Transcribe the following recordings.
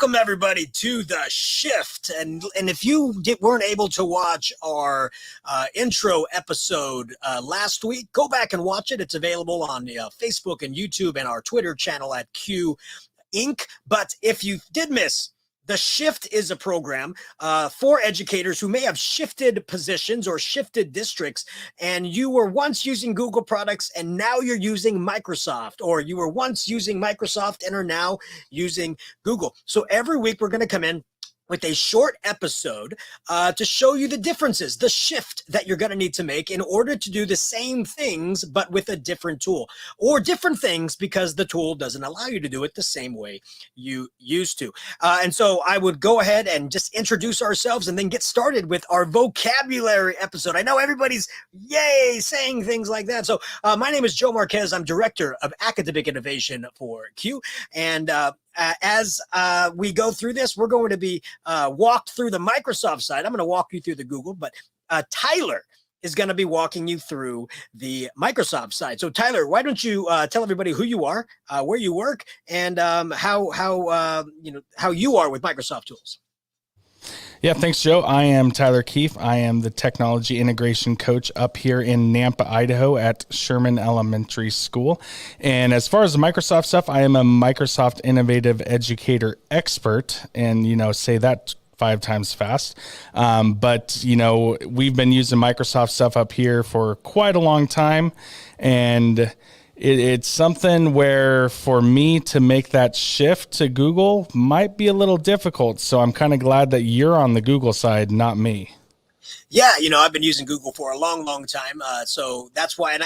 Welcome everybody to the Shift, and if you weren't able to watch our intro episode last week, go back and watch it. It's available on Facebook and YouTube and our Twitter channel at Q Inc. But if you did miss, the Shift is a program for educators who may have shifted positions or shifted districts, and you were once using Google products and now you're using Microsoft, or you were once using Microsoft and are now using Google. So every week we're going to come in with a short episode to show you the differences, the shift that you're going to need to make in order to do the same things, but with a different tool, or different things because the tool doesn't allow you to do it the same way you used to. And so I would go ahead and just introduce ourselves and then get started with our vocabulary episode. I know everybody's yay saying things like that. So my name is Joe Marquez. I'm Director of Academic Innovation for Q. And as we go through this, we're going to be walked through the Microsoft side. I'm going to walk you through the Google, but Tyler is going to be walking you through the Microsoft side. So Tyler, why don't you tell everybody who you are, where you work, and how you are with Microsoft tools. Yeah, thanks, Joe. I am Tyler Keefe. I am the technology integration coach up here in Nampa, Idaho at Sherman Elementary School. And as far as the Microsoft stuff, I am a Microsoft Innovative Educator expert, and, say that 5 times fast. But we've been using Microsoft stuff up here for quite a long time. And it's something where for me to make that shift to Google might be a little difficult. So I'm kind of glad that you're on the Google side, not me. Yeah, I've been using Google for a long, long time. So that's why,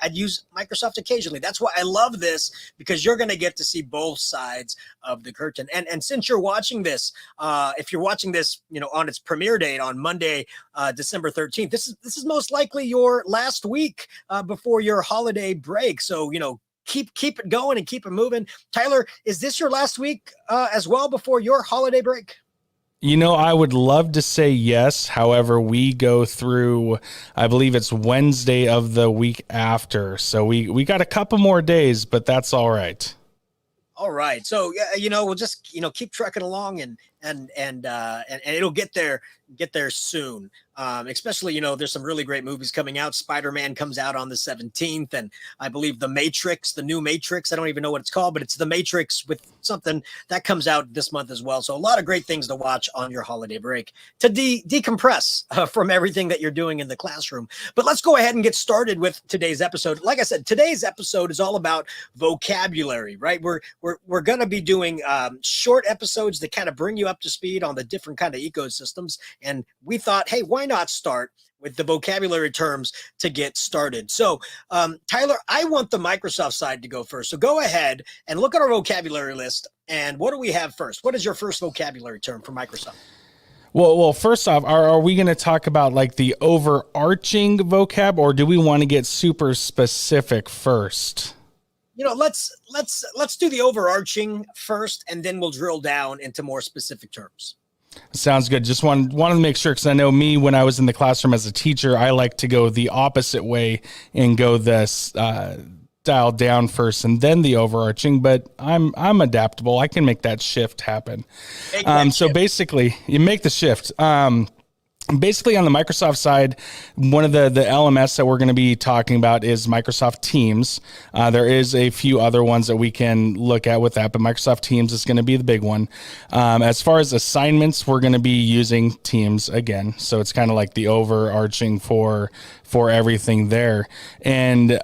I'd use Microsoft occasionally. That's why I love this, because you're going to get to see both sides of the curtain. And since you're watching this, if you're watching this, on its premiere date on Monday, December 13th, this is most likely your last week before your holiday break. So, keep it going and keep it moving. Tyler, is this your last week as well before your holiday break? I would love to say yes. However, we go through, I believe it's Wednesday of the week after. So we got a couple more days, but that's all right. All right. So, we'll just, keep trucking along and it'll get there soon. Especially, there's some really great movies coming out. Spider-Man comes out on the 17th, and I believe the new Matrix, I don't even know what it's called, but it's the Matrix with something that comes out this month as well. So a lot of great things to watch on your holiday break to decompress from everything that you're doing in the classroom. But let's go ahead and get started with today's episode. Like I said, today's episode is all about vocabulary, right? We're going to be doing short episodes that kind of bring you up to speed on the different kind of ecosystems. And we thought, hey, why not start with the vocabulary terms to get started? So, Tyler, I want the Microsoft side to go first. So go ahead and look at our vocabulary list. And what do we have first? What is your first vocabulary term for Microsoft? Well, first off, are we going to talk about like the overarching vocab, or do we want to get super specific first? Let's do the overarching first, and then we'll drill down into more specific terms. Sounds good. Just wanted to make sure, because I know me, when I was in the classroom as a teacher, I like to go the opposite way and go this dial down first and then the overarching. But I'm adaptable. I can make that shift happen. Basically, you make the shift. Basically, on the Microsoft side, one of the LMS that we're going to be talking about is Microsoft Teams. There is a few other ones that we can look at with that, but Microsoft Teams is going to be the big one. As far as assignments, we're going to be using Teams again. So it's kind of like the overarching for everything there. And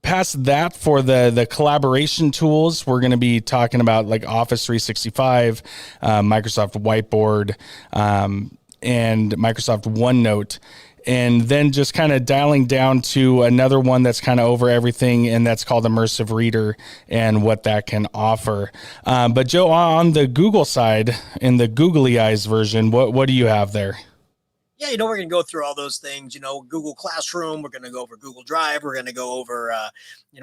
past that, for the collaboration tools, we're going to be talking about like Office 365, Microsoft Whiteboard, and Microsoft OneNote, and then just kind of dialing down to another one that's kind of over everything, and that's called Immersive Reader and what that can offer. But Joe, on the Google side, in the Googly Eyes version, what do you have there? Yeah, we're going to go through all those things, Google Classroom. We're going to go over Google Drive. We're going to go over,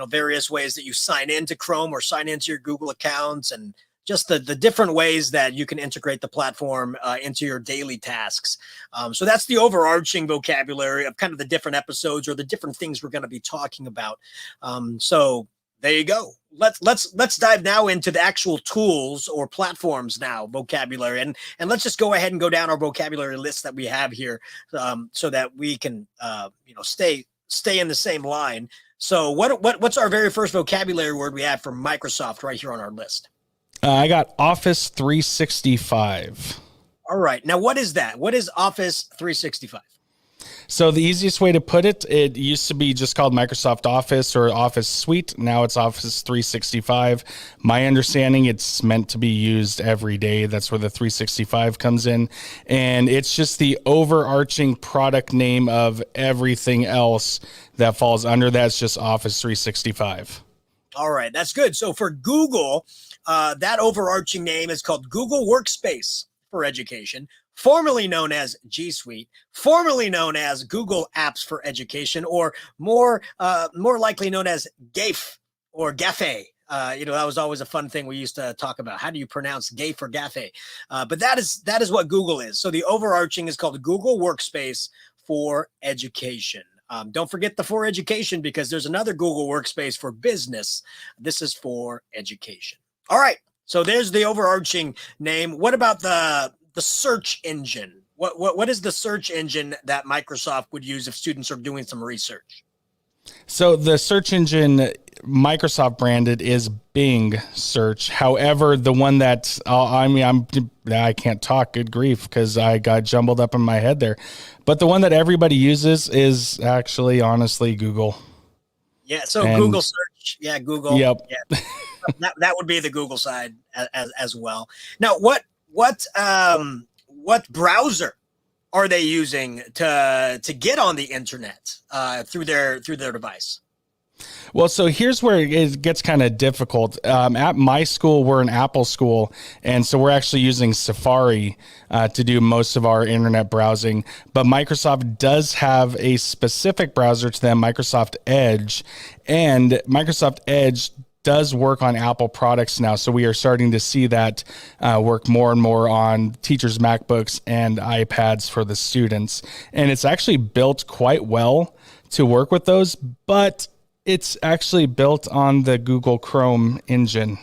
various ways that you sign into Chrome or sign into your Google accounts, and just the different ways that you can integrate the platform into your daily tasks. So that's the overarching vocabulary of kind of the different episodes or the different things we're going to be talking about. So there you go. let's dive now into the actual tools or platforms now, vocabulary, and let's just go ahead and go down our vocabulary list that we have here, so that we can stay in the same line. So what's our very first vocabulary word we have from Microsoft right here on our list? I got Office 365. All right. Now, what is that? What is Office 365? So the easiest way to put it, it used to be just called Microsoft Office or Office Suite. Now it's Office 365. My understanding, it's meant to be used every day. That's where the 365 comes in. And it's just the overarching product name of everything else that falls under that. It's just Office 365. All right. That's good. So for Google, that overarching name is called Google Workspace for Education, formerly known as G Suite, formerly known as Google Apps for Education, or more likely known as GAFE or GAFE. That was always a fun thing we used to talk about. How do you pronounce GAFE or GAFE? But that is what Google is. So the overarching is called Google Workspace for Education. Don't forget the for education, because there's another Google Workspace for business. This is for education. All right. So there's the overarching name. What about the search engine? What is the search engine that Microsoft would use if students are doing some research? So the search engine Microsoft branded is Bing Search. However, the one that I can't talk, good grief, because I got jumbled up in my head there. But the one that everybody uses is actually, honestly, Google. Yeah. So Google search. Yeah. Google. Yep. Yeah. that would be the Google side as well. Now, what browser are they using to get on the internet through their device? Well, so here's where it gets kind of difficult. At my school, we're an Apple school, and so we're actually using Safari to do most of our internet browsing. But Microsoft does have a specific browser to them, Microsoft Edge, and Microsoft Edge does work on Apple products now. So we are starting to see that work more and more on teachers' MacBooks and iPads for the students. And it's actually built quite well to work with those, but it's actually built on the Google Chrome engine.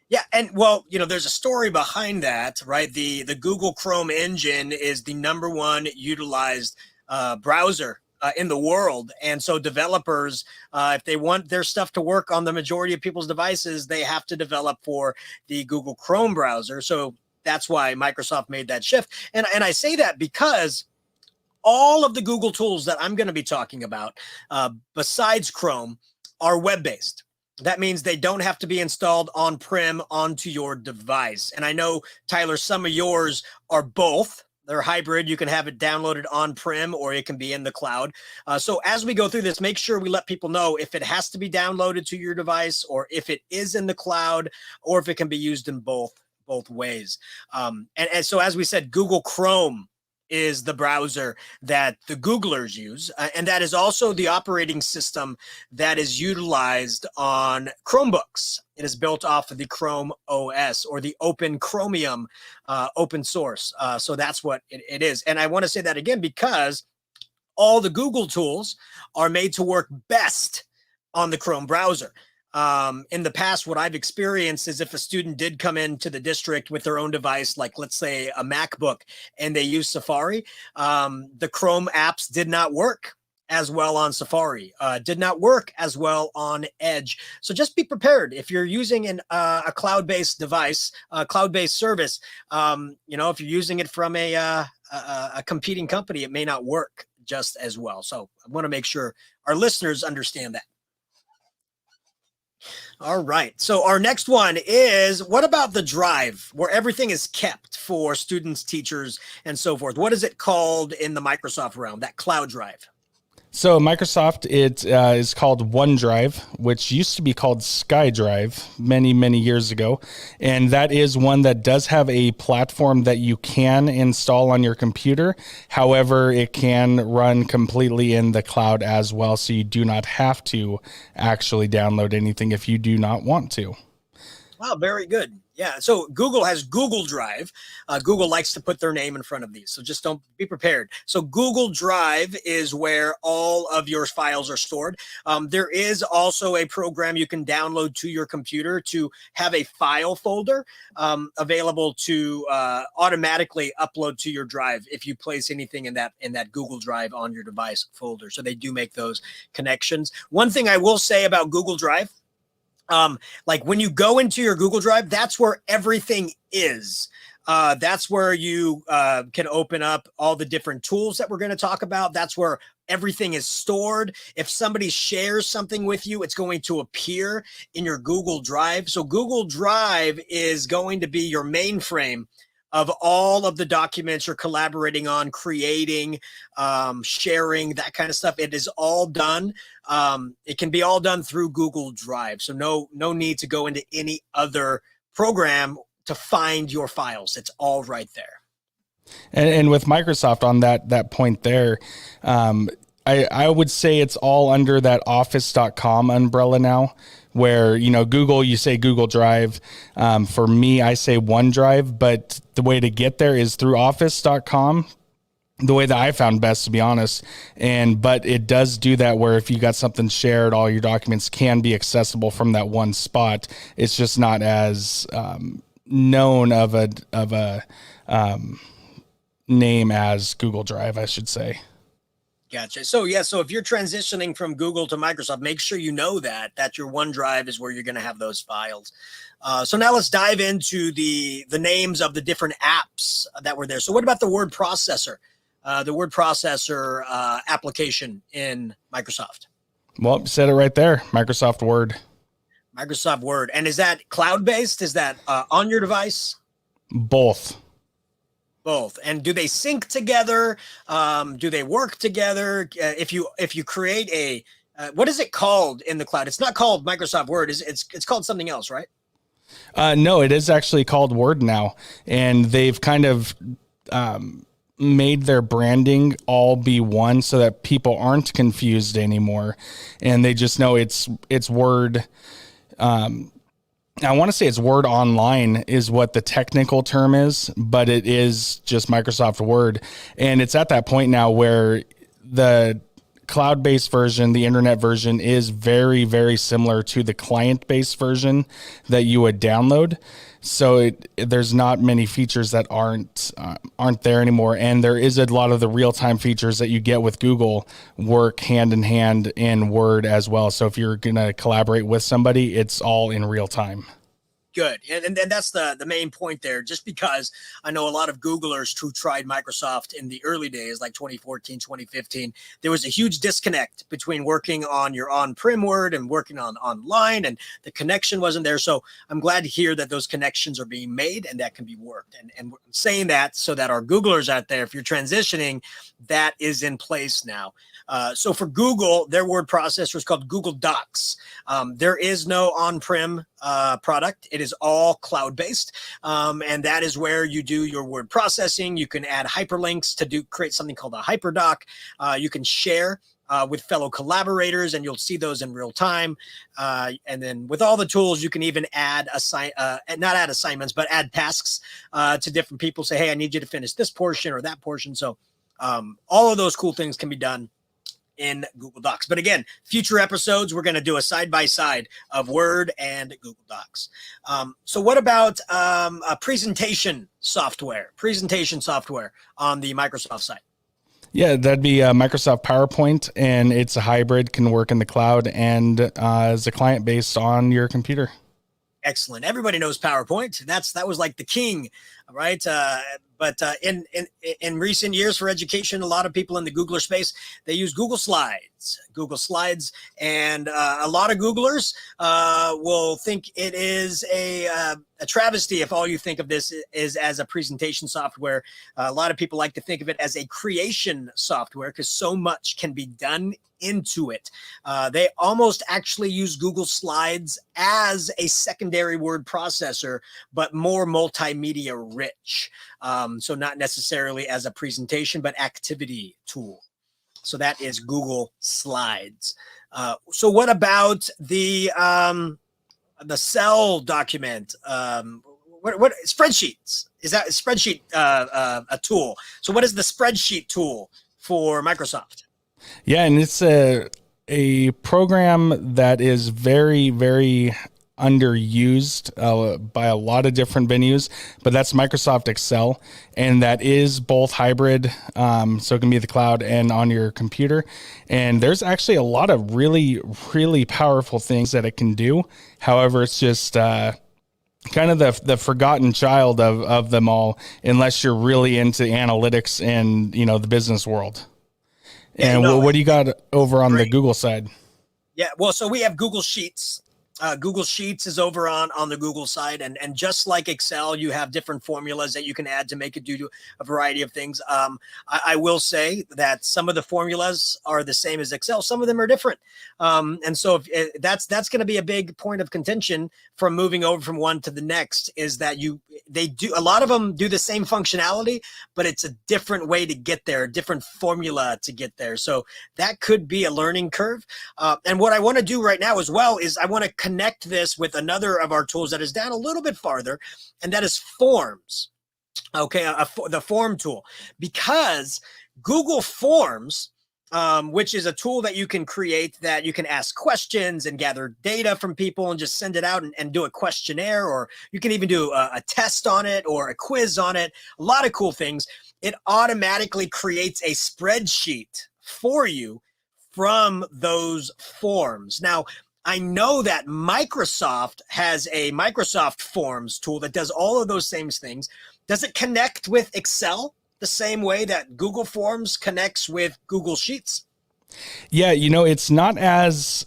Yeah, and well, there's a story behind that, right? The Google Chrome engine is the number one utilized browser in the world. And so developers, if they want their stuff to work on the majority of people's devices, they have to develop for the Google Chrome browser. So that's why Microsoft made that shift. And I say that because all of the Google tools that I'm going to be talking about, besides Chrome, are web-based. That means they don't have to be installed on-prem onto your device. And I know, Tyler, some of yours are both. They're hybrid. You can have it downloaded on-prem, or it can be in the cloud. So as we go through this, make sure we let people know if it has to be downloaded to your device, or if it is in the cloud, or if it can be used in both ways. And so as we said, Google Chrome is the browser that the Googlers use. And that is also the operating system that is utilized on Chromebooks. It is built off of the Chrome OS, or the Open Chromium open source. So that's what it is. And I want to say that again, because all the Google tools are made to work best on the Chrome browser. In the past, what I've experienced is if a student did come into the district with their own device, like let's say a MacBook, and they use Safari, the Chrome apps did not work as well on Safari, did not work as well on Edge. So just be prepared. If you're using a cloud-based device, a cloud-based service, if you're using it from a competing company, it may not work just as well. So I want to make sure our listeners understand that. All right. So our next one is, what about the drive where everything is kept for students, teachers, and so forth? What is it called in the Microsoft realm, that cloud drive? So Microsoft, it is called OneDrive, which used to be called SkyDrive many, many years ago. And that is one that does have a platform that you can install on your computer. However, it can run completely in the cloud as well. So you do not have to actually download anything if you do not want to. Wow, very good. Yeah, so Google has Google Drive. Google likes to put their name in front of these, so just don't be prepared. So Google Drive is where all of your files are stored. There is also a program you can download to your computer to have a file folder available to automatically upload to your drive if you place anything in that Google Drive on your device folder. So they do make those connections. One thing I will say about Google Drive, like when you go into your Google Drive, that's where everything is. That's where you can open up all the different tools that we're going to talk about. That's where everything is stored. If somebody shares something with you, it's going to appear in your Google Drive. So Google Drive is going to be your mainframe of all of the documents you're collaborating on, creating, sharing, that kind of stuff. It is all done. It can be all done through Google Drive. So no need to go into any other program to find your files. It's all right there. And with Microsoft on that point there, I would say it's all under that Office.com umbrella now, where, you know, Google, you say Google Drive. For me, I say OneDrive, but the way to get there is through Office.com, the way that I found best, to be honest. But it does do that where if you got something shared, all your documents can be accessible from that one spot. It's just not as known of a name as Google Drive, I should say. Gotcha. So yeah, so if you're transitioning from Google to Microsoft, make sure you know that your OneDrive is where you're going to have those files. So now let's dive into the names of the different apps that were there. So what about the word processor? The word processor application in Microsoft? Well, you said it right there, Microsoft Word. Microsoft Word. And is that cloud-based? Is that on your device? Both. Both. And do they sync together? Do they work together? If you create a, what is it called in the cloud? It's not called Microsoft Word. It's called something else, right? No, it is actually called Word now. And they've kind of made their branding all be one so that people aren't confused anymore. And they just know it's Word. I want to say it's Word Online is what the technical term is, but it is just Microsoft Word. And it's at that point now where the cloud-based version, the internet version, is very, very similar to the client-based version that you would download. So there's not many features that aren't there anymore. And there is a lot of the real-time features that you get with Google work hand in hand in Word as well. So if you're going to collaborate with somebody, it's all in real time. Good. And that's the main point there, just because I know a lot of Googlers who tried Microsoft in the early days, like 2014, 2015, there was a huge disconnect between working on your on-prem Word and working on online, and the connection wasn't there. So I'm glad to hear that those connections are being made and that can be worked. And saying that so that our Googlers out there, if you're transitioning, that is in place now. So for Google, their word processor is called Google Docs. There is no on-prem product. It is all cloud-based, and that is where you do your word processing. You can add hyperlinks to create something called a hyperdoc. You can share with fellow collaborators, and you'll see those in real time. And then with all the tools, you can even add not add assignments, but add tasks to different people. Say, hey, I need you to finish this portion or that portion. So all of those cool things can be done in Google Docs. But again, future episodes, we're going to do a side-by-side of Word and Google Docs. So what about presentation software on the Microsoft side? Yeah, that'd be Microsoft PowerPoint, and it's a hybrid, can work in the cloud and as a client based on your computer. Excellent. Everybody knows PowerPoint. That was like the king, right? But in recent years for education, a lot of people in the Googler space, they use Google Slides, and a lot of Googlers will think it is a travesty if all you think of this is as a presentation software. A lot of people like to think of it as a creation software because so much can be done into it. They almost actually use Google Slides as a secondary word processor, but more multimedia rich. So not necessarily as a presentation, but activity tool. So that is Google Slides. So what about the cell document? what spreadsheets? Is that a spreadsheet a tool? So what is the spreadsheet tool for Microsoft? Yeah, and it's a program that is very, very underused by a lot of different venues, but that's Microsoft Excel, and that is both hybrid, so it can be the cloud and on your computer. And there's actually a lot of really, really powerful things that it can do. However, it's just kind of the forgotten child of them all, unless you're really into analytics and the business world. And what do you got over on the Google side? Yeah, well, so we have Google Sheets. Google Sheets is over on the Google side, and just like Excel, you have different formulas that you can add to make it do a variety of things. I will say that some of the formulas are the same as Excel, some of them are different, and so that's going to be a big point of contention from moving over from one to the next. Is that a lot of them do the same functionality, but it's a different way to get there, a different formula to get there. So that could be a learning curve. And what I want to do right now as well is I want to connect this with another of our tools that is down a little bit farther, and that is Forms. Okay, the Form tool, because Google Forms, which is a tool that you can create that you can ask questions and gather data from people and just send it out and do a questionnaire, or you can even do a test on it or a quiz on it. A lot of cool things. It automatically creates a spreadsheet for you from those forms. Now, I know that Microsoft has a Microsoft Forms tool that does all of those same things. Does it connect with Excel the same way that Google Forms connects with Google Sheets? Yeah, it's not as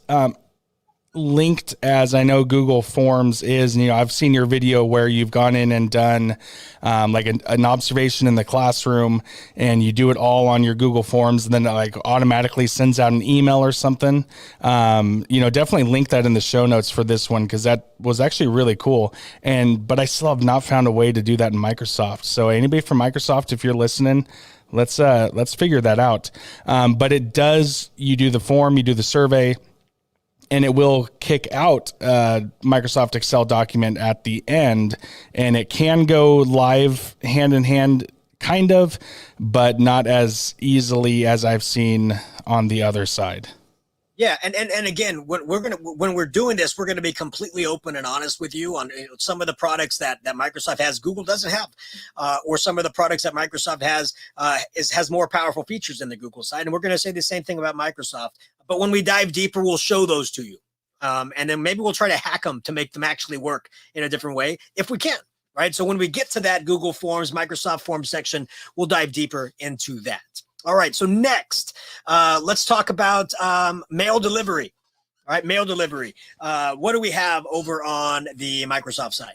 linked as I know Google Forms is. And, I've seen your video where you've gone in and done like an observation in the classroom, and you do it all on your Google Forms, and then it like automatically sends out an email or something. Definitely link that in the show notes for this one, because that was actually really cool. But I still have not found a way to do that in Microsoft. So anybody from Microsoft, if you're listening, let's figure that out. But it does, you do the form, you do the survey, and it will kick out a Microsoft Excel document at the end, and it can go live hand in hand, kind of, but not as easily as I've seen on the other side. Yeah, and again, when we're doing this, we're gonna be completely open and honest with you on some of the products that Microsoft has, Google doesn't have, or some of the products that Microsoft has more powerful features than the Google side, and we're gonna say the same thing about Microsoft. But when we dive deeper, we'll show those to you, and then maybe we'll try to hack them to make them actually work in a different way if we can. Right. So when we get to that Google Forms, Microsoft Forms section, we'll dive deeper into that. All right, so next, let's talk about mail delivery. All right, mail delivery. What do we have over on the Microsoft side?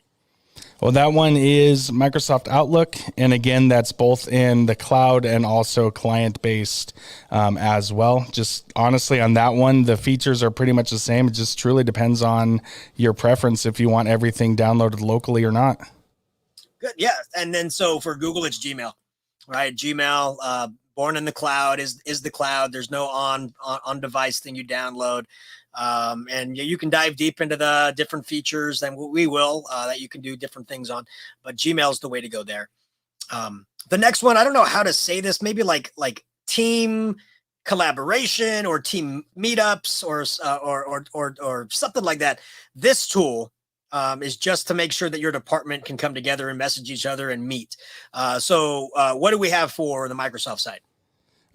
Well, that one is Microsoft Outlook. And again, that's both in the cloud and also client-based as well. Just honestly, on that one, the features are pretty much the same. It just truly depends on your preference if you want everything downloaded locally or not. Good, yeah. And then so for Google, it's Gmail, right? Gmail, born in the cloud is the cloud. There's no on device thing you download. And you can dive deep into the different features than we will that you can do different things on. But Gmail is the way to go there. The next one, I don't know how to say this, maybe like team collaboration or team meetups or something like that. This tool is just to make sure that your department can come together and message each other and meet. So what do we have for the Microsoft side?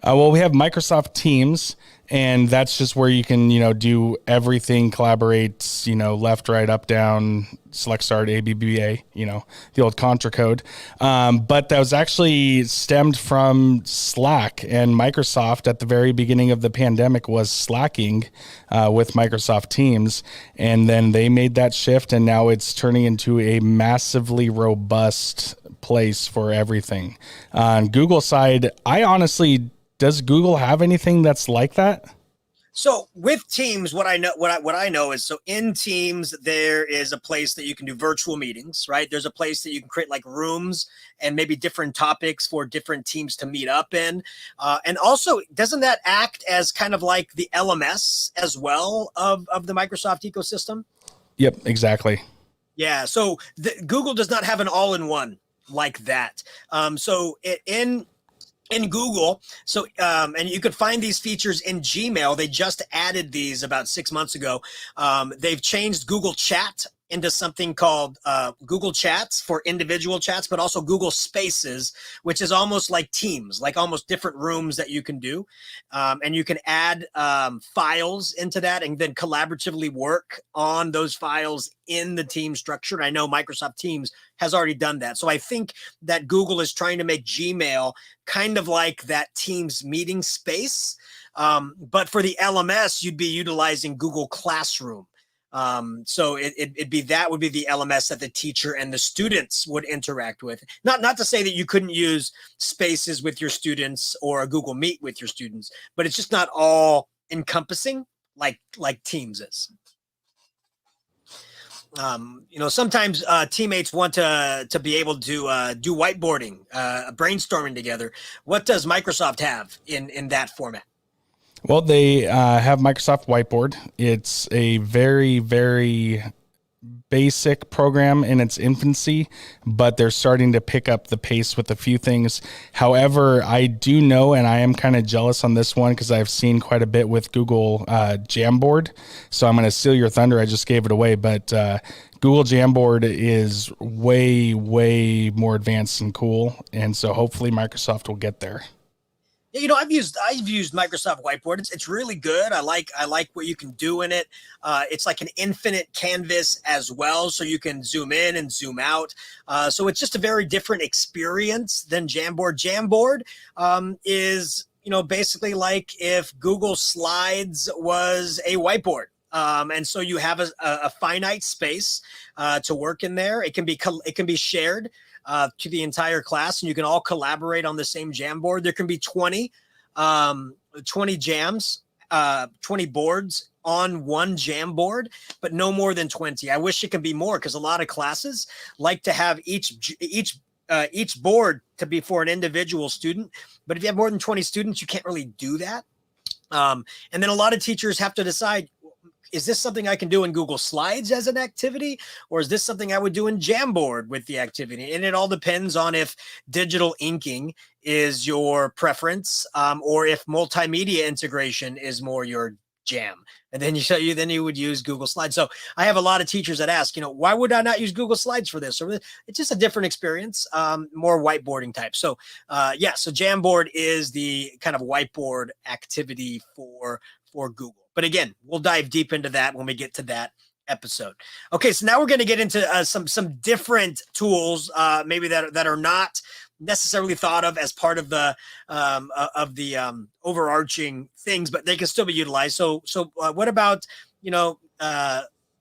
Well, we have Microsoft Teams, and that's just where you can, do everything, collaborate, left, right, up, down, select, start, A, B, B, A, the old Contra code. But that was actually stemmed from Slack, and Microsoft at the very beginning of the pandemic was slacking with Microsoft Teams. And then they made that shift, and now it's turning into a massively robust place for everything. On Google side, does Google have anything that's like that? So with Teams, what I know is, so in Teams, there is a place that you can do virtual meetings, right? There's a place that you can create like rooms and maybe different topics for different teams to meet up in. And also, doesn't that act as kind of like the LMS as well of the Microsoft ecosystem? Yep, exactly. Yeah. So Google does not have an all-in-one like that. In Google. So, and you could find these features in Gmail. They just added these about 6 months ago. They've changed Google Chat into something called Google Chats for individual chats, but also Google Spaces, which is almost like Teams, like almost different rooms that you can do. And you can add files into that and then collaboratively work on those files in the team structure. And I know Microsoft Teams has already done that. So I think that Google is trying to make Gmail kind of like that Teams meeting space. But for the LMS, you'd be utilizing Google Classroom. So that would be the LMS that the teacher and the students would interact with. Not to say that you couldn't use Spaces with your students or a Google Meet with your students, but it's just not all encompassing like Teams is. Sometimes teammates want to be able to do whiteboarding, brainstorming together. What does Microsoft have in that format? Well, they have Microsoft Whiteboard. It's a very, very basic program in its infancy, but they're starting to pick up the pace with a few things. However, I do know, and I am kind of jealous on this one because I've seen quite a bit with Google Jamboard. So I'm going to steal your thunder. I just gave it away, but Google Jamboard is way, way more advanced and cool. And so hopefully Microsoft will get there. I've used Microsoft Whiteboard. It's really good. I like what you can do in it. It's like an infinite canvas as well, so you can zoom in and zoom out. So it's just a very different experience than Jamboard. Jamboard is basically like if Google Slides was a whiteboard. And so you have a finite space to work in there. It can be shared to the entire class, and you can all collaborate on the same Jamboard. There can be 20 jams, 20 boards on one Jamboard, but no more than 20. I wish it could be more because a lot of classes like to have each board to be for an individual student. But if you have more than 20 students, you can't really do that. And then a lot of teachers have to decide, is this something I can do in Google Slides as an activity, or is this something I would do in Jamboard with the activity? And it all depends on if digital inking is your preference, or if multimedia integration is more your jam. And then you would use Google Slides. So I have a lot of teachers that ask, why would I not use Google Slides for this? Or it's just a different experience, more whiteboarding type. So so Jamboard is the kind of whiteboard activity for Google. But again, we'll dive deep into that when we get to that episode. Okay, so now we're going to get into some different tools, maybe that are not necessarily thought of as part of the overarching things, but they can still be utilized. So what about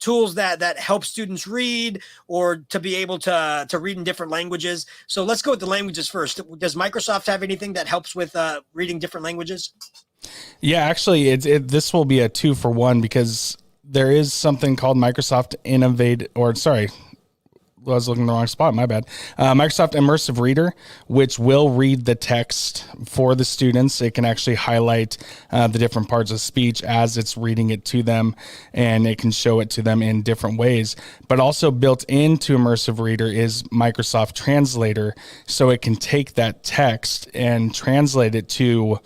tools that help students read or to be able to read in different languages? So let's go with the languages first. Does Microsoft have anything that helps with reading different languages? Yeah, actually, this will be a 2-for-1 because there is something called Microsoft I was looking in the wrong spot. My bad. Microsoft Immersive Reader, which will read the text for the students. It can actually highlight the different parts of speech as it's reading it to them, and it can show it to them in different ways. But also built into Immersive Reader is Microsoft Translator, so it can take that text and translate it to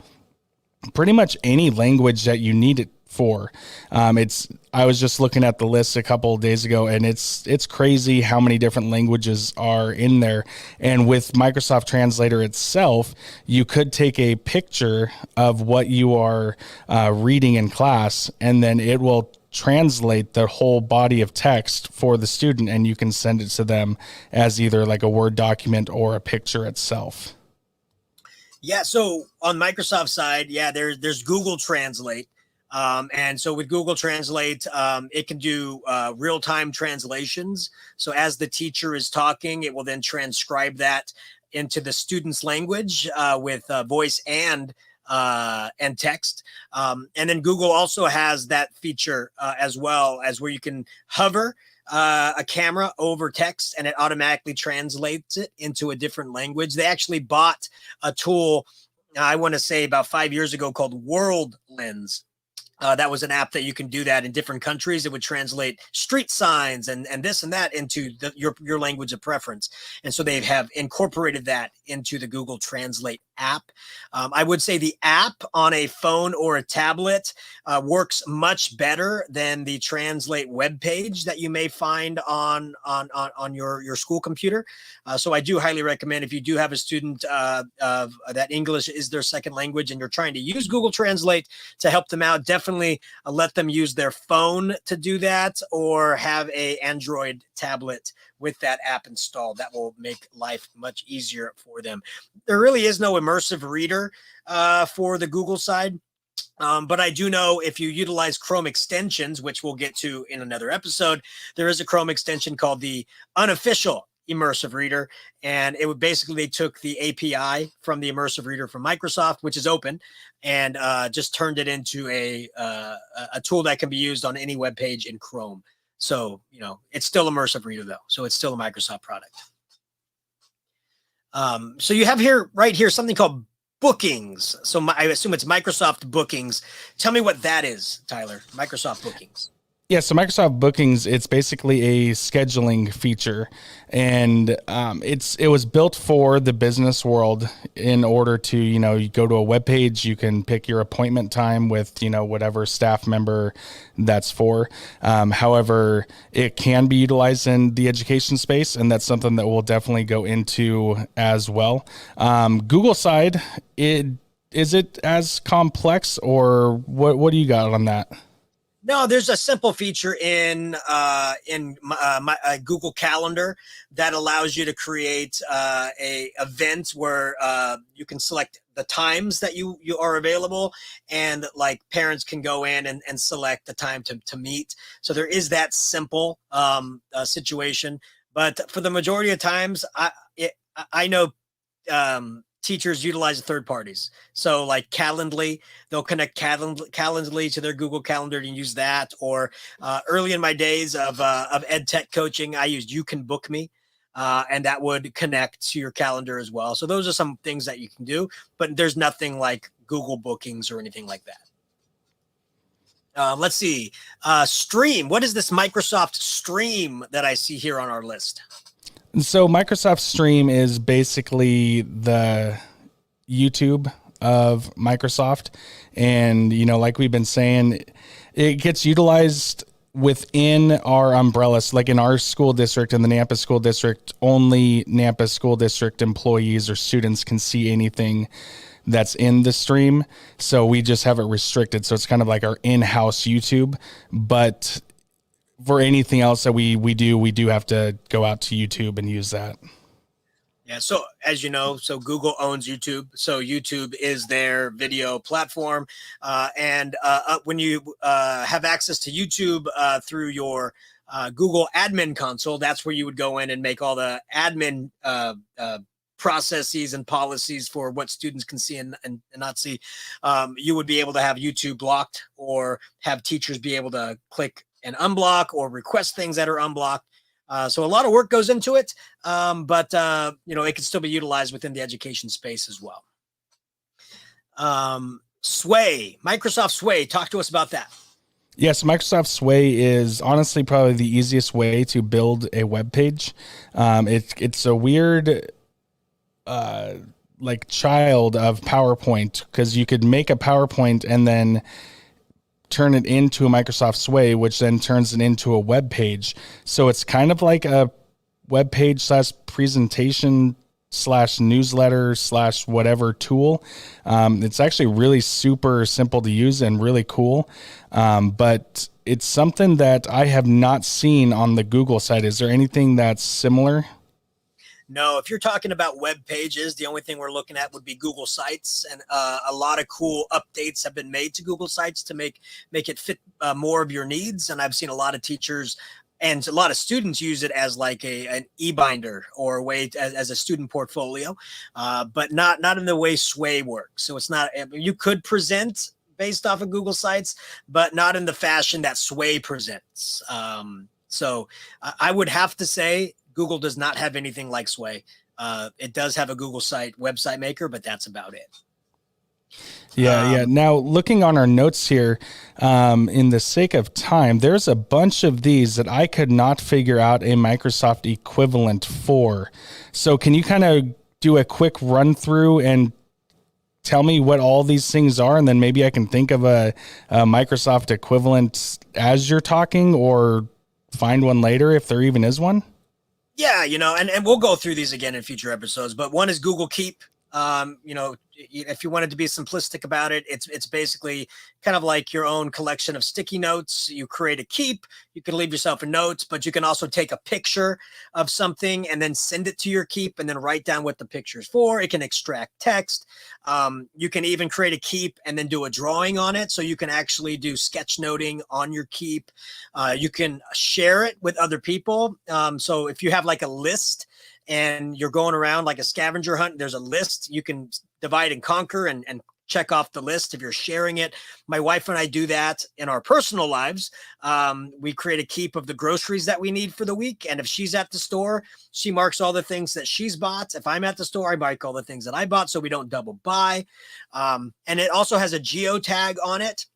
pretty much any language that you need it for. I was just looking at the list a couple of days ago, and it's crazy how many different languages are in there. And with Microsoft Translator itself, you could take a picture of what you are reading in class, and then it will translate the whole body of text for the student, and you can send it to them as either like a Word document or a picture itself. Yeah, so on Microsoft side, there's Google Translate. And so with Google Translate, it can do real-time translations. So as the teacher is talking, it will then transcribe that into the student's language with voice and text. And then Google also has that feature as well, as where you can hover a camera over text and it automatically translates it into a different language. They actually bought a tool, I want to say about 5 years ago, called World Lens. That was an app that you can do that in different countries. It would translate street signs and this and that into your language of preference. And so they have incorporated that into the Google Translate app. I would say the app on a phone or a tablet works much better than the Translate web page that you may find on your school computer. So I do highly recommend, if you do have a student that English is their second language and you're trying to use Google Translate to help them out, definitely let them use their phone to do that, or have a Android tablet with that app installed. That will make life much easier for them. There really is no immersive reader for the Google side. But I do know if you utilize Chrome extensions, which we'll get to in another episode, there is a Chrome extension called the unofficial immersive reader, and it would basically, they took the API from the immersive reader from Microsoft, which is open, and just turned it into a tool that can be used on any web page in Chrome. So, you know, it's still immersive reader though, so it's still a Microsoft product. So you have here, right here, something called Bookings. So I assume it's Microsoft Bookings. Tell me what that is, Tyler. Microsoft Bookings. Yeah, so Microsoft Bookings, it's basically a scheduling feature, and it was built for the business world in order to, you know, you go to a web page, you can pick your appointment time with, you know, whatever staff member that's for. However, it can be utilized in the education space, and that's something that we'll definitely go into as well. Google side, is it as complex, or what do you got on that? No, there's a simple feature in my Google Calendar that allows you to create a event where you can select the times that you are available, and like parents can go in and select the time to meet. So there is that simple situation. But for the majority of times, I know teachers utilize third parties. So like Calendly, they'll connect Calendly to their Google Calendar and use that. Or early in my days of ed tech coaching, I used You Can Book Me, and that would connect to your calendar as well. So those are some things that you can do, but there's nothing like Google Bookings or anything like that. Let's see. Stream. What is this Microsoft Stream that I see here on our list? So Microsoft Stream is basically the YouTube of Microsoft. And, you know, like we've been saying, it gets utilized within our umbrellas, like in our school district, in the Nampa School District. Only Nampa School District employees or students can see anything that's in the stream. So we just have it restricted. So it's kind of like our in-house YouTube, but for anything else that we do have to go out to YouTube and use that. Yeah. So as you know, so Google owns YouTube. So YouTube is their video platform. And when you have access to YouTube through your Google admin console, that's where you would go in and make all the admin processes and policies for what students can see and not see. You would be able to have YouTube blocked, or have teachers be able to click and unblock or request things that are unblocked. So a lot of work goes into it, but you know, it can still be utilized within the education space as well. Sway, Microsoft Sway, talk to us about that. Yes, Microsoft Sway is honestly probably the easiest way to build a web page. It's a weird like child of PowerPoint, because you could make a PowerPoint and then turn it into a Microsoft Sway, which then turns it into a web page. So it's kind of like a web page slash presentation slash newsletter slash whatever tool. It's actually really super simple to use and really cool. But it's something that I have not seen on the Google side. Is there anything that's similar? No, if you're talking about web pages, the only thing we're looking at would be Google Sites, and a lot of cool updates have been made to Google Sites to make it fit more of your needs. And I've seen a lot of teachers and a lot of students use it as like an e-binder or a way as a student portfolio, but not in the way Sway works. So it's not, you could present based off of Google Sites, but not in the fashion that Sway presents. So I would have to say Google does not have anything like Sway. It does have a Google site website maker, but that's about it. Yeah. Now, looking on our notes here, in the sake of time, there's a bunch of these that I could not figure out a Microsoft equivalent for. So can you kind of do a quick run through and tell me what all these things are, and then maybe I can think of a Microsoft equivalent as you're talking, or find one later if there even is one? Yeah, and we'll go through these again in future episodes, but one is Google Keep. If you wanted to be simplistic about it, it's basically kind of like your own collection of sticky notes. You create a keep, you can leave yourself a note, but you can also take a picture of something and then send it to your keep and then write down what the picture is for. It can extract text. You can even create a keep and then do a drawing on it. So you can actually do sketch noting on your keep. You can share it with other people. So if you have like a list, and you're going around like a scavenger hunt, there's a list, you can divide and conquer and check off the list if you're sharing it. My wife and I do that in our personal lives. We create a keep of the groceries that we need for the week. And if she's at the store, she marks all the things that she's bought. If I'm at the store, I mark all the things that I bought so we don't double buy. And it also has a geotag on it.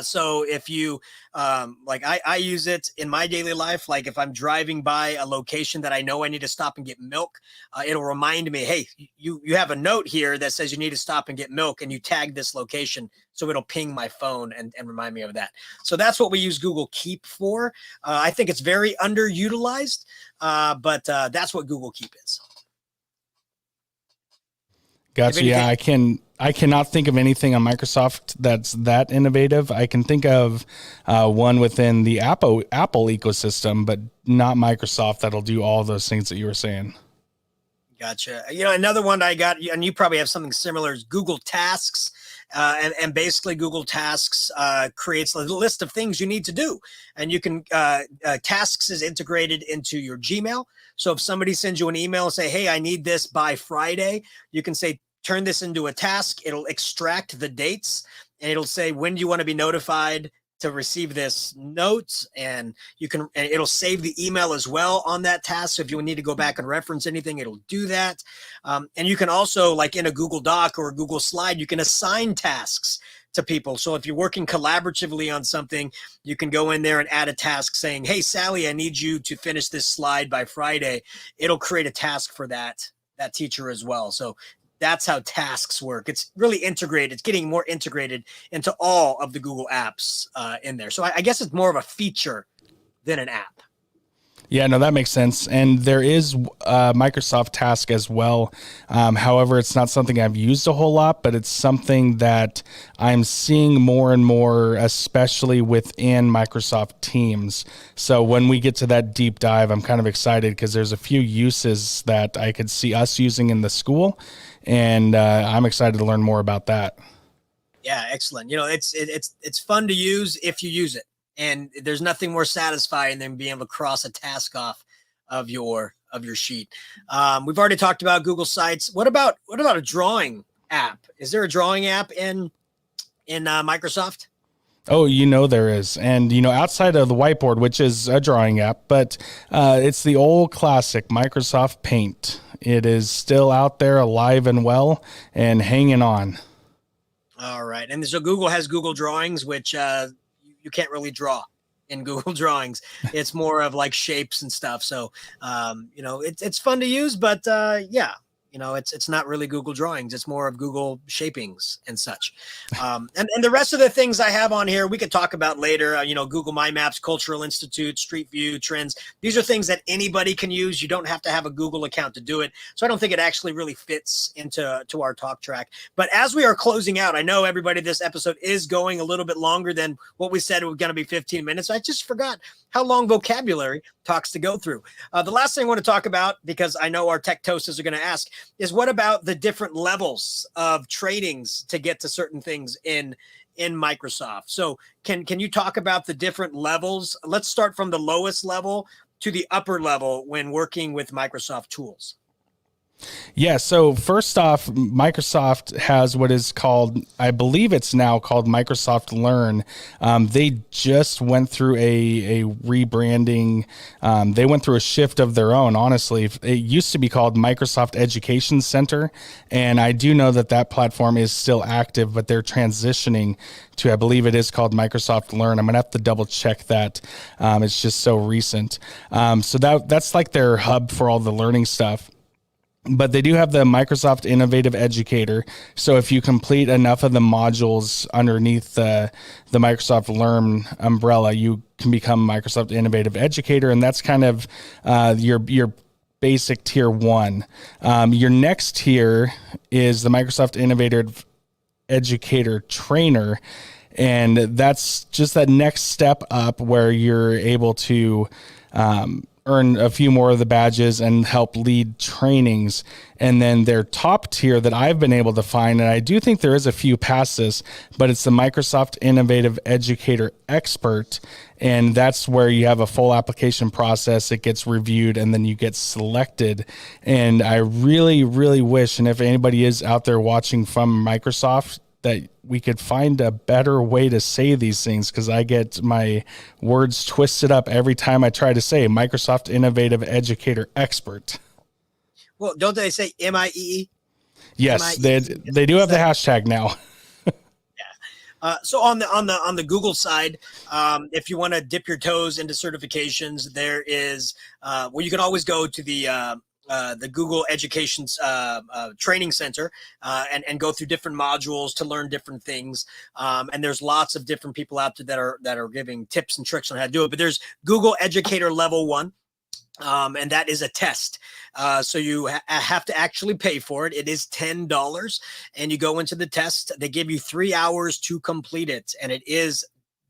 So if you, I use it in my daily life, like if I'm driving by a location that I know I need to stop and get milk, it'll remind me, hey, you have a note here that says you need to stop and get milk, and you tag this location. So it'll ping my phone and remind me of that. So that's what we use Google Keep for. I think it's very underutilized, but that's what Google Keep is. Gotcha. Yeah, I cannot think of anything on Microsoft that's that innovative. I can think of one within the Apple ecosystem, but not Microsoft that'll do all those things that you were saying. Gotcha. Another one I got, and you probably have something similar, is Google Tasks. And basically Google Tasks creates a list of things you need to do. And you can, Tasks is integrated into your Gmail. So if somebody sends you an email and say, hey, I need this by Friday, you can say, turn this into a task. It'll extract the dates and it'll say, when do you want to be notified to receive this note? And it'll save the email as well on that task. So if you need to go back and reference anything, it'll do that. And you can also, like in a Google Doc or a Google Slide, you can assign tasks to people. So if you're working collaboratively on something, you can go in there and add a task saying, hey, Sally, I need you to finish this slide by Friday. It'll create a task for that teacher as well. So that's how tasks work. It's really integrated. It's getting more integrated into all of the Google apps in there. So I guess it's more of a feature than an app. Yeah, no, that makes sense. And there is Microsoft Task as well. However, it's not something I've used a whole lot, but it's something that I'm seeing more and more, especially within Microsoft Teams. So when we get to that deep dive, I'm kind of excited because there's a few uses that I could see us using in the school. And I'm excited to learn more about that. Yeah, excellent. It's fun to use if you use it. And there's nothing more satisfying than being able to cross a task off of your sheet. We've already talked about Google Sites. What about a drawing app? Is there a drawing app in Microsoft? Oh, there is. And, outside of the Whiteboard, which is a drawing app, but it's the old classic Microsoft Paint. It is still out there alive and well and hanging on. All right. And so Google has Google Drawings, which you can't really draw in Google Drawings. It's more of like shapes and stuff. So, it's fun to use, but it's not really Google Drawings. It's more of Google shapings and such. And the rest of the things I have on here, we could talk about later. Google My Maps, Cultural Institute, Street View, Trends. These are things that anybody can use. You don't have to have a Google account to do it. So I don't think it actually really fits into our talk track. But as we are closing out, I know everybody, this episode is going a little bit longer than what we said it was going to be 15 minutes. I just forgot how long vocabulary talks to go through. The last thing I want to talk about, because I know our tech toasters are going to ask, is what about the different levels of trainings to get to certain things in Microsoft? So can you talk about the different levels? Let's start from the lowest level to the upper level when working with Microsoft tools. Yeah. So first off, Microsoft has what is called, I believe it's now called Microsoft Learn. They just went through a rebranding. They went through a shift of their own. Honestly, it used to be called Microsoft Education Center. And I do know that that platform is still active, but they're transitioning to, I believe it is called Microsoft Learn. I'm going to have to double check that. It's just so recent. So that's like their hub for all the learning stuff. But they do have the Microsoft Innovative Educator. So if you complete enough of the modules underneath the Microsoft Learn umbrella, you can become Microsoft Innovative Educator. And that's kind of your basic tier 1. Your next tier is the Microsoft Innovative Educator Trainer. And that's just that next step up where you're able to earn a few more of the badges and help lead trainings. And then their top tier that I've been able to find, and I do think there is a few past this, but it's the Microsoft Innovative Educator Expert. And that's where you have a full application process. It gets reviewed and then you get selected. And I really, really wish, and if anybody is out there watching from Microsoft, that we could find a better way to say these things, because I get my words twisted up every time I try to say Microsoft Innovative Educator Expert. Well, don't they say MIEE? Yes, they do have the hashtag now. So on the Google side, if you want to dip your toes into certifications, there is you can always go to the Google Education Training Center and go through different modules to learn different things. And there's lots of different people out there that are giving tips and tricks on how to do it. But there's Google Educator Level 1. And that is a test. So you have to actually pay for it. It is $10 and you go into the test. They give you 3 hours to complete it. And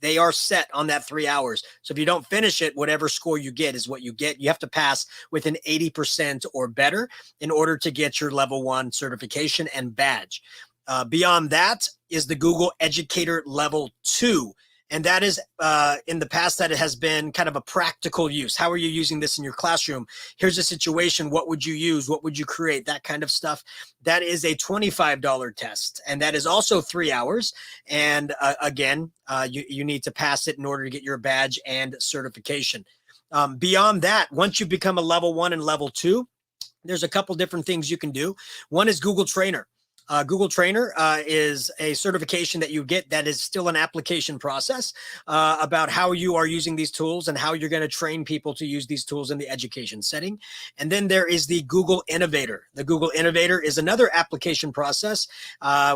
they are set on that 3 hours. So if you don't finish it, whatever score you get is what you get. You have to pass with an 80% or better in order to get your level 1 certification and badge. Beyond that is the Google Educator Level 2. And that is, in the past, that it has been kind of a practical use. How are you using this in your classroom? Here's a situation. What would you use? What would you create? That kind of stuff. That is a $25 test. And that is also 3 hours. And again, you need to pass it in order to get your badge and certification. Beyond that, once you become a level 1 and level 2, there's a couple different things you can do. One is Google Trainer. Google Trainer is a certification that you get that is still an application process about how you are using these tools and how you're going to train people to use these tools in the education setting. And then there is the Google Innovator. The Google Innovator is another application process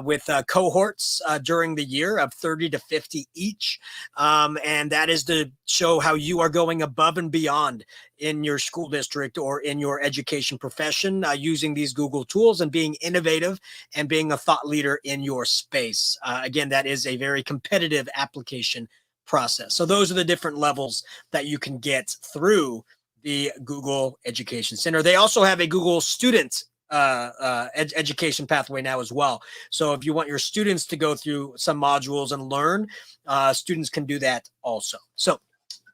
with cohorts during the year of 30 to 50 each. And that is to show how you are going above and beyond in your school district or in your education profession using these Google tools and being innovative and being a thought leader in your space. Again, that is a very competitive application process. So those are the different levels that you can get through the Google Education Center. They also have a Google Student education pathway now as well. So if you want your students to go through some modules and learn, students can do that also. So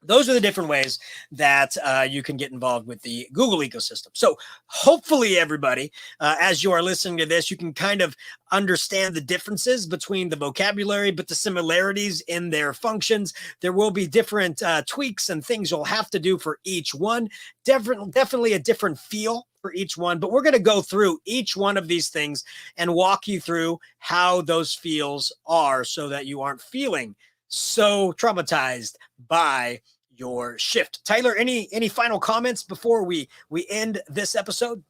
those are the different ways that you can get involved with the Google ecosystem. So hopefully everybody, as you are listening to this, you can kind of understand the differences between the vocabulary, but the similarities in their functions. There will be different tweaks and things you'll have to do for each one. Definitely a different feel for each one, but we're going to go through each one of these things and walk you through how those feels are so that you aren't feeling so traumatized by your shift. Tyler, any final comments before we end this episode?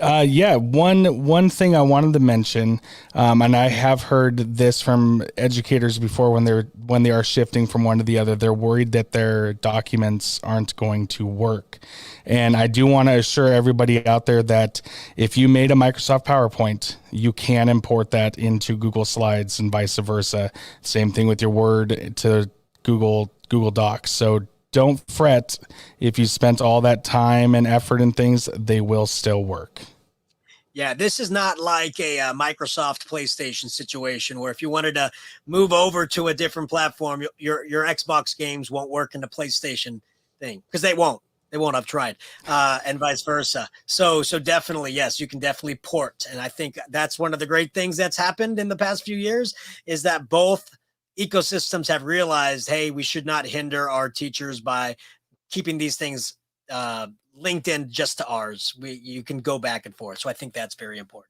Yeah, one thing I wanted to mention, and I have heard this from educators before when they are shifting from one to the other, they're worried that their documents aren't going to work. And I do want to assure everybody out there that if you made a Microsoft PowerPoint, you can import that into Google Slides and vice versa. Same thing with your Word to Google Docs. So don't fret if you spent all that time and effort and things, they will still work. Yeah, this is not like a Microsoft PlayStation situation where if you wanted to move over to a different platform, your Xbox games won't work in the PlayStation thing, because they won't. they won't have tried, and vice versa. So definitely, yes, you can definitely port. And I think that's one of the great things that's happened in the past few years is that both ecosystems have realized, hey, we should not hinder our teachers by keeping these things linked in just to ours. You can go back and forth. So I think that's very important.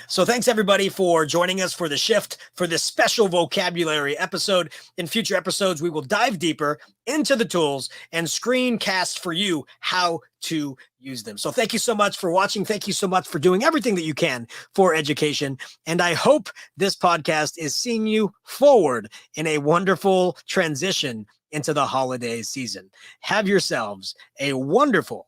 So thanks everybody for joining us for the Shift for this special vocabulary episode. In future episodes, we will dive deeper into the tools and screencast for you how to use them. So thank you so much for watching. Thank you so much for doing everything that you can for education. And I hope this podcast is seeing you forward in a wonderful transition into the holiday season. Have yourselves a wonderful